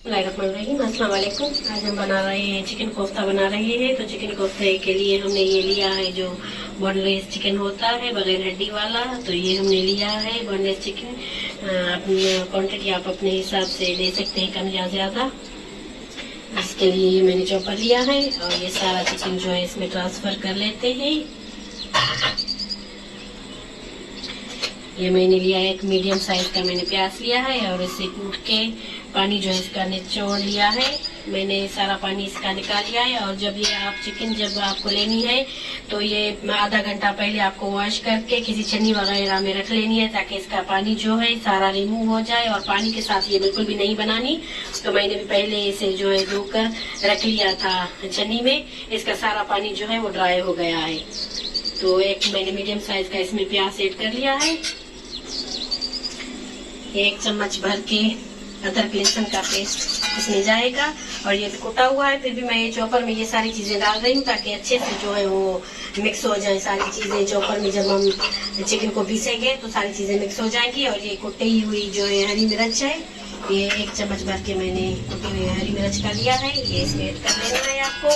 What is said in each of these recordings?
अस्सलाम वालेकुम। आज हम बना रहे हैं चिकन कोफ्ता बना रहे हैं। तो चिकन कोफ्ते के लिए हमने ये लिया है जो बोनलेस चिकन होता है बगैर हड्डी वाला। तो ये हमने लिया है बोनलेस चिकन। अपनी क्वांटिटी आप अपने हिसाब से ले सकते हैं, कम या ज़्यादा। इसके लिए ये मैंने चॉपर लिया है और ये सारा चिकन जो है इसमें ट्रांसफ़र कर लेते हैं। ये मैंने लिया है एक मीडियम साइज का मैंने प्याज लिया है और इसे कूट के पानी जो है इसका निचोड़ लिया है। मैंने सारा पानी इसका निकाल लिया है। और जब ये आप चिकन जब आपको लेनी है तो ये आधा घंटा पहले आपको वॉश करके किसी छन्नी वगैरह में रख लेनी है, ताकि इसका पानी जो है सारा रिमूव हो जाए। और पानी के साथ ये बिल्कुल भी नहीं बनानी। तो मैंने भी पहले इसे जो है धोकर रख लिया था छन्नी में। इसका सारा पानी जो है वो ड्राई हो गया है। तो एक मैंने मीडियम साइज का इसमें प्याज ऐड कर लिया है। 1 चम्मच भर के अदरक लहसुन का पेस्ट इसमें जाएगा। और ये कुटा हुआ है, फिर भी मैं ये चॉपर में ये सारी चीजें डाल रही हूँ ताकि अच्छे से जो है वो मिक्स हो जाए सारी चीजें। चॉपर में जब हम चिकन को पीसेंगे तो सारी चीजें मिक्स हो जाएंगी। और ये कुटी हुई जो है हरी मिर्च है, ये 1 चम्मच भर के मैंने कुटी हुई हरी मिर्च का लिया है, ये इसमें ऐड कर लेना है आपको।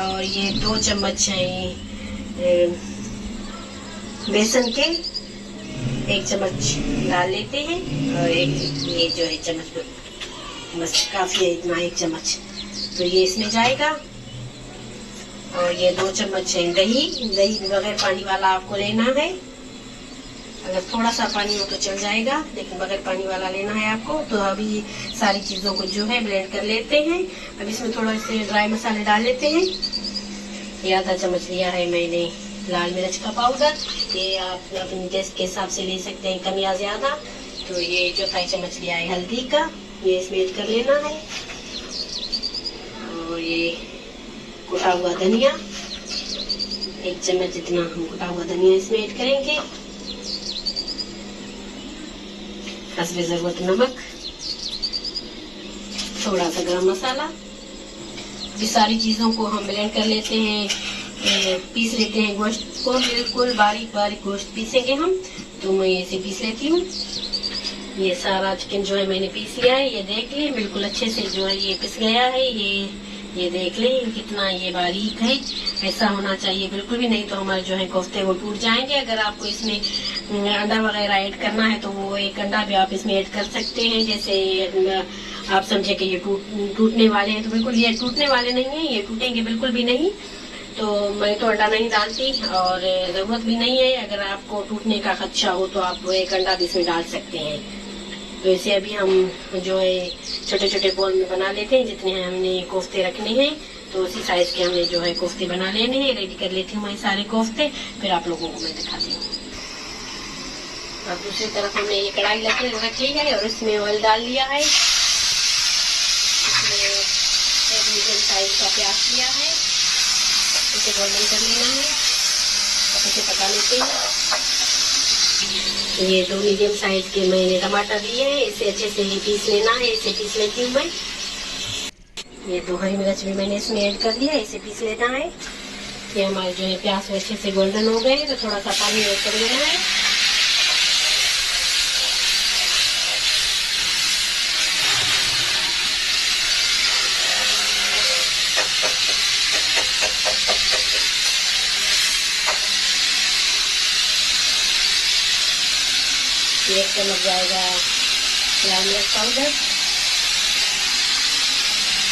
और ये 2 चम्मच है बेसन के, 1 चम्मच डाल लेते हैं। और एक ये जो है चम्मच, बस काफी है इतना, 1 चम्मच तो ये इसमें जाएगा। और ये 2 चम्मच है दही बगैर पानी वाला आपको लेना है। अगर थोड़ा सा पानी हो तो चल जाएगा, लेकिन बगैर पानी वाला लेना है आपको। तो अभी सारी चीजों को जो है ब्लेंड कर लेते हैं। अब इसमें थोड़ा से ड्राई मसाले डाल लेते हैं। ये आधा चम्मच लिया है मैंने लाल मिर्च का पाउडर, ये आप अपने टेस्ट के हिसाब से ले सकते हैं, कम या ज्यादा। तो ये 1/4 चम्मच लिया है हल्दी का, ये इसमें ऐड कर लेना है। और ये कुटा हुआ धनिया, 1 चम्मच जितना हम कुटा हुआ धनिया इसमें ऐड करेंगे। हस्बे ज़रूरत नमक, थोड़ा सा गरम मसाला। ये सारी चीजों को हम ब्लेंड कर लेते हैं, पीस लेते हैं गोश्त को। बिल्कुल बारीक बारीक गोश्त पीसेंगे हम। तो मैं इसे पीस लेती हूँ। ये सारा चिकन जो है मैंने पीस लिया है, ये देख लें बिल्कुल अच्छे से जो है ये पिस गया है। ये देख लें कितना ये बारीक है, ऐसा होना चाहिए बिल्कुल भी, नहीं तो हमारे जो है कोफ्ते वो टूट जाएंगे। अगर आपको इसमें अंडा वगैरह ऐड करना है तो वो 1 अंडा भी आप इसमें ऐड कर सकते हैं। जैसे आप समझे कि ये टूटने वाले हैं, तो बिल्कुल ये टूटने वाले नहीं है, ये टूटेंगे बिल्कुल भी नहीं। तो मैं तो अंडा नहीं डालती और ज़रूरत भी नहीं है। अगर आपको टूटने का खदशा हो तो आप 1 अंडा भी इसमें डाल सकते हैं। तो इसे अभी हम जो है छोटे छोटे बॉल में बना लेते हैं, जितने हमने कोफ्ते रखने हैं तो उसी साइज के हमने जो है कोफ्ते बना लेने हैं। रेडी कर लेती हूँ मैं सारे कोफ्ते, फिर आप लोगों को मैं दिखाती हूँ। और दूसरी तरफ हमने ये कढ़ाई रख ली है और इसमें ऑयल डाल लिया है। इसमें 1 मीडियम साइज का प्याज लिया है, इसे गोल्डन कर लेना है, इसे पका लेते हैं। ये 2 मीडियम साइज के मैंने टमाटर लिए हैं, इसे अच्छे से पीस लेना है, इसे पीस लेती हूँ मैं। ये 2 हरी मिर्च भी मैंने इसमें ऐड कर दिया, इसे पीस लेना है। ये हमारे जो है प्याज अच्छे से गोल्डन हो गए, तो थोड़ा सा पानी ऐड कर लेना है। ये 1 चम्मच जाएगा लाल मिर्च पाउडर,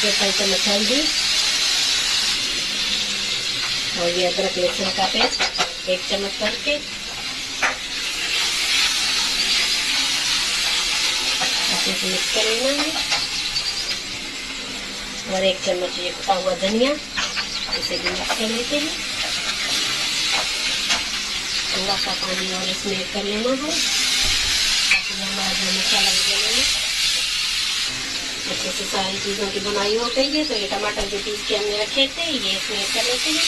1 चम्मच हल्दी। और ये अदरक लहसुन का पेस्ट 1 चम्मच करके अच्छे से मिक्स कर लेना है। और 1 चम्मच ये कुटा हुआ धनिया, इसे भी मिक्स कर लेते हैं। थोड़ा सा पानी और इसमें ऐड कर लेना है, हमारा जो मसाला है अच्छे से सारी चीज़ों की बुनाई हो गई है। तो ये टमाटर जो पीस के हमने रखे थे ये इसमें ऐड कर लेते हैं।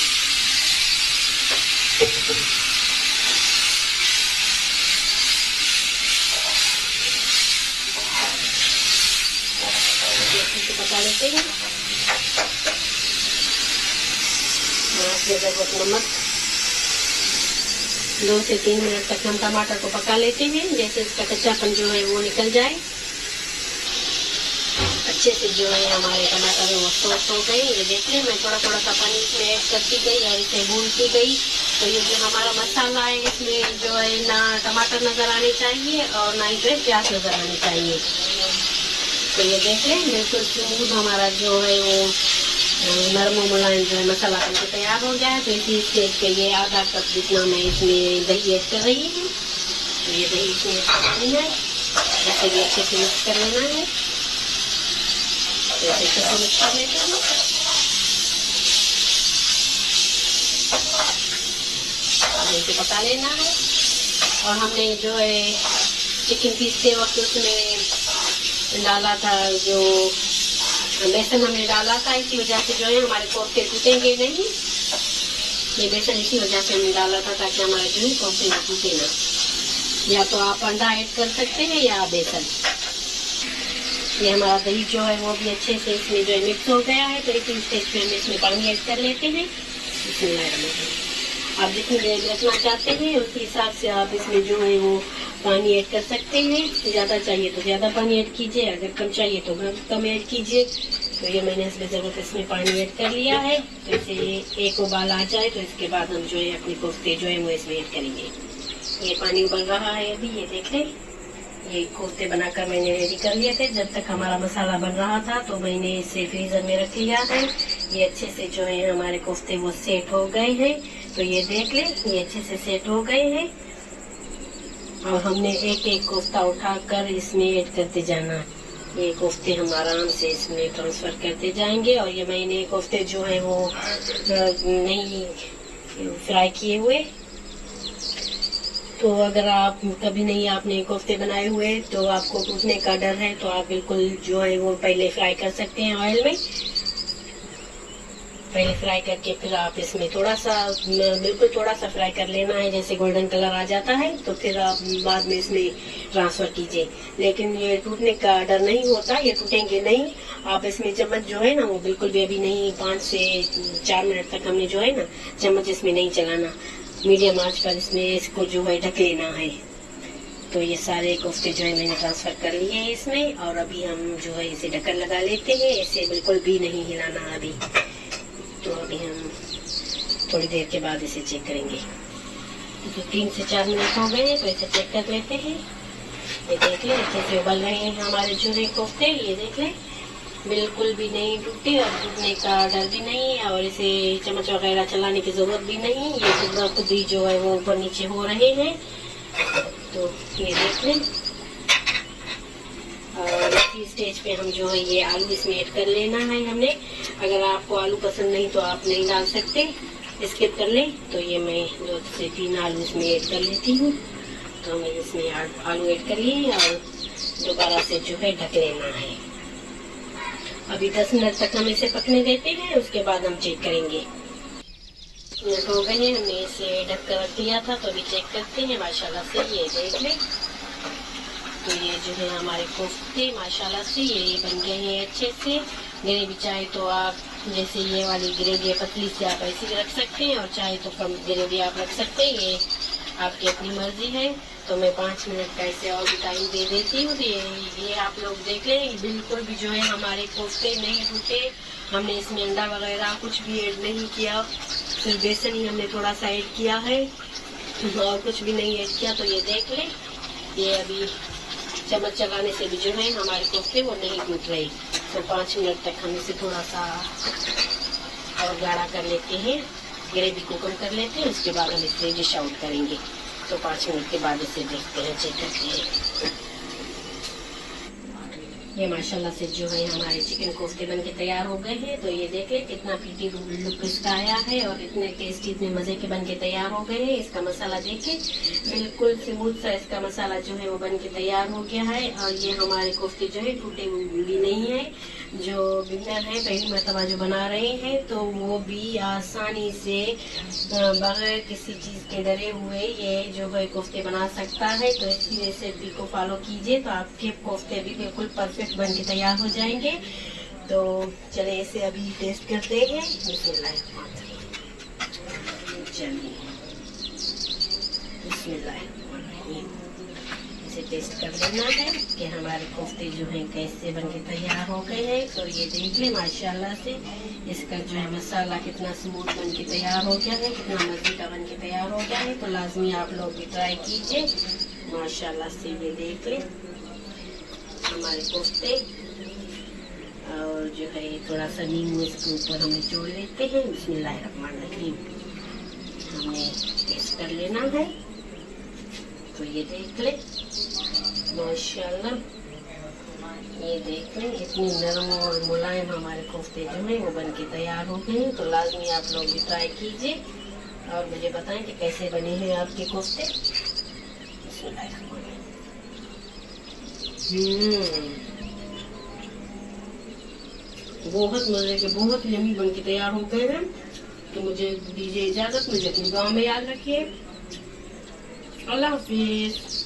पका लेते हैं। नमक 2 से 3 मिनट तक हम टमाटर को पका लेते हैं, जैसे इसका कच्चापन जो है वो निकल जाए। अच्छे से जो है हमारे टमाटर वो सॉफ्ट हो गए। ये देख लें, मैं थोड़ा थोड़ा सा पानी इसमें ऐड करती गई और इसे भूनती गई। तो ये जो हमारा मसाला है इसमें जो है ना टमाटर नज़र आने चाहिए और ना ही जो है प्याज नज़र आने चाहिए। तो ये देख लें, बिल्कुल स्मूथ हमारा जो है वो नरम मुलायम जो है मसाला बनकर तैयार हो गया है। तो इसी स्टेज पे ये आधा कप जितना मैं इसमें दही ऐड कर रही हूँ। तो ये दही इसमें ऐड करनी है, इसे भी अच्छे से मिक्स कर लेना है। तो इसे अच्छे से मिक्स कर लेते हैं और इसे पका लेना है। और हमने जो है चिकन पीसते वक्त उसमें डाला था, जो बेसन हमने डाला था, इसी वजह से जो है हमारे कोफ्ते टूटेंगे नहीं। ये बेसन इसी वजह से हमने डाला था ताकि हमारे जो है कोफ्ते टूटे ना। या तो आप अंडा ऐड कर सकते हैं या बेसन। ये हमारा दही जो है वो भी अच्छे से इसमें जो है मिक्स हो गया है। तो इसी स्टेज पे हम इसमें पानी ऐड कर लेते हैं। आप जितनी देर रखना चाहते हैं उसी हिसाब से आप इसमें जो है वो पानी ऐड कर सकते हैं। ज़्यादा चाहिए तो ज़्यादा पानी ऐड कीजिए, अगर कम चाहिए तो कम ऐड कीजिए। तो ये मैंने इसमें ज़रूरत इसमें पानी ऐड कर लिया है। तो इसे एक उबाल आ जाए तो इसके बाद हम जो है अपने कोफ्ते जो है वो इसमें ऐड करेंगे। ये पानी उबल रहा है अभी, ये देख लें। ये कोफ्ते बनाकर मैंने रेडी कर लिए थे। जब तक हमारा मसाला बन रहा था तो मैंने इसे फ्रीजर में रख लिया है। ये अच्छे से जो है हमारे कोफ्ते वो सेट हो गए हैं। तो ये देख लें, ये अच्छे से सेट हो गए हैं। और हमने एक एक कोफ्ता उठाकर इसमें ऐड करते जाना। ये कोफ्ते हम आराम से इसमें ट्रांसफर करते जाएंगे। और ये मैंने कोफ्ते जो है वो नहीं फ्राई किए हुए। तो अगर आप कभी नहीं आपने कोफ्ते बनाए हुए तो आपको टूटने का डर है, तो आप बिल्कुल जो है वो पहले फ्राई कर सकते हैं ऑयल में। पहले फ्राई करके फिर आप इसमें थोड़ा सा, बिल्कुल थोड़ा सा फ्राई कर लेना है। जैसे गोल्डन कलर आ जाता है तो फिर आप बाद में इसमें ट्रांसफर कीजिए। लेकिन ये टूटने का डर नहीं होता, ये टूटेंगे नहीं। आप इसमें चम्मच जो है ना वो बिल्कुल भी अभी नहीं, 5 से 4 मिनट तक हमने जो है ना चम्मच इसमें नहीं चलाना। मीडियम आंच पर इसमें इसको जो है ढक लेना है। तो ये सारे कोफ्ते जो है मैंने ट्रांसफर कर लिए हैं इसमें। और अभी हम जो है इसे ढक्कन लगा लेते हैं। इसे बिल्कुल भी नहीं हिलाना अभी। तो अभी हम थोड़ी देर के बाद इसे चेक करेंगे। तो 3 से 4 मिनट हो गए हैं, तो इसे चेक कर लेते हैं। ये देख लें, अच्छे से उबल रहे हैं हमारे जो है कोफ्ते। ये देख लें, बिल्कुल भी नहीं टूटे और टूटने का डर भी नहीं है। और इसे चम्मच वगैरह चलाने की जरूरत भी नहीं। ये खुद ही जो है वो ऊपर नीचे हो रहे हैं। तो ये देख लें। और इसी स्टेज पे हम जो है ये आलू इसमें ऐड कर लेना है हमने। अगर आपको आलू पसंद नहीं तो आप नहीं डाल सकते, स्किप कर लें। तो ये मैं 2 से 3 आलू इसमें ऐड कर लेती हूँ। तो मैं इसमें आलू ऐड कर लिए और दोबारा से जो है ढक लेना है। अभी 10 मिनट तक हम इसे पकने देते हैं, उसके बाद हम चेक करेंगे। मिनट हो गए हैं, हमने इसे ढक कर रख दिया था। तो अभी चेक करते हैं। माशाल्लाह से ये देख लें, तो ये जो है हमारे कोफ्ते माशाल्लाह से ये बन गए हैं अच्छे से। ग्रेवी चाहे तो आप जैसे ये वाली ग्रेवी पतली से आप ऐसी रख सकते हैं, और चाहे तो कम ग्रेवी आप रख सकते हैं। ये आपकी अपनी मर्जी है। तो मैं 5 मिनट का इसे और भी टाइम दे देती हूँ। ये आप लोग देख लें, बिल्कुल भी जो है हमारे कोफ्ते नहीं टूटे। हमने इसमें अंडा वगैरह कुछ भी ऐड नहीं किया, सिर्फ बेसन ही हमने थोड़ा सा ऐड किया है और कुछ भी नहीं ऐड किया। तो ये देख लें, ये अभी चम्मच चलाने से भी जो है हमारे कोफ्ते वो नहीं टूट रहे। तो 5 मिनट तक हम इसे थोड़ा सा और गाढ़ा कर लेते हैं, ग्रेवी को कम कर लेते हैं। उसके बाद हम इसे डिश आउट करेंगे। तो 5 मिनट के बाद इसे देखते हैं, चेक करते हैं। ये माशाल्लाह से जो है हमारे चिकन कोफ्ते बनके तैयार हो गए हैं। तो ये देखें कितना प्रीटी लुक इसका आया है और इतने टेस्टी, इतने मज़े के बनके तैयार हो गए हैं। इसका मसाला देखें, बिल्कुल स्मूथ सा इसका मसाला जो है वो बनके तैयार हो गया है। और ये हमारे कोफ्ते जो है टूटे भी नहीं है। जो बिगनर है, पहली मरतबा जो बना रहे हैं, तो वो भी आसानी से बगैर किसी चीज़ के डरे हुए ये जो है कोफ्ते बना सकता है। तो इसी रेसिपी को फॉलो कीजिए तो आपके कोफ्ते भी बिल्कुल परफेक्ट बन के तैयार हो जाएंगे। तो चलिए इसे अभी टेस्ट करते हैं। बिस्मिल्लाह, इसे टेस्ट कर लेना है कि हमारे कोफ्ते जो हैं कैसे बन के तैयार हो गए हैं। तो ये देख लें माशाल्लाह से इसका जो है मसाला कितना स्मूथ बन के तैयार हो गया है, कितना मज़े का बन के तैयार हो गया है। तो लाजमी आप लोग भी ट्राई कीजिए माशाल्लाह से। ये देख लें हमारे कोफ्ते, और जो है थोड़ा सा नींबू इसके ऊपर हम निचोड़ लेते हैं। बिस्मिल्लाहिर्रहमानिर्रहीम हमने टेस्ट कर लेना है। तो ये देख लें माशाल्लाह, ये देख लें इतनी नरम और मुलायम हमारे कोफ्ते जो हैं वो बन के तैयार हो गए हैं। तो लाजमी आप लोग भी ट्राई कीजिए और मुझे बताएं कि कैसे बने हैं आपके कोफ्ते। बहुत मजे के, बहुत यम्मी बन के तैयार हो गए हैं। तो मुझे दीजिए इजाजत, मुझे अपने गाँव में याद रखिए। अल्लाह हाफिज।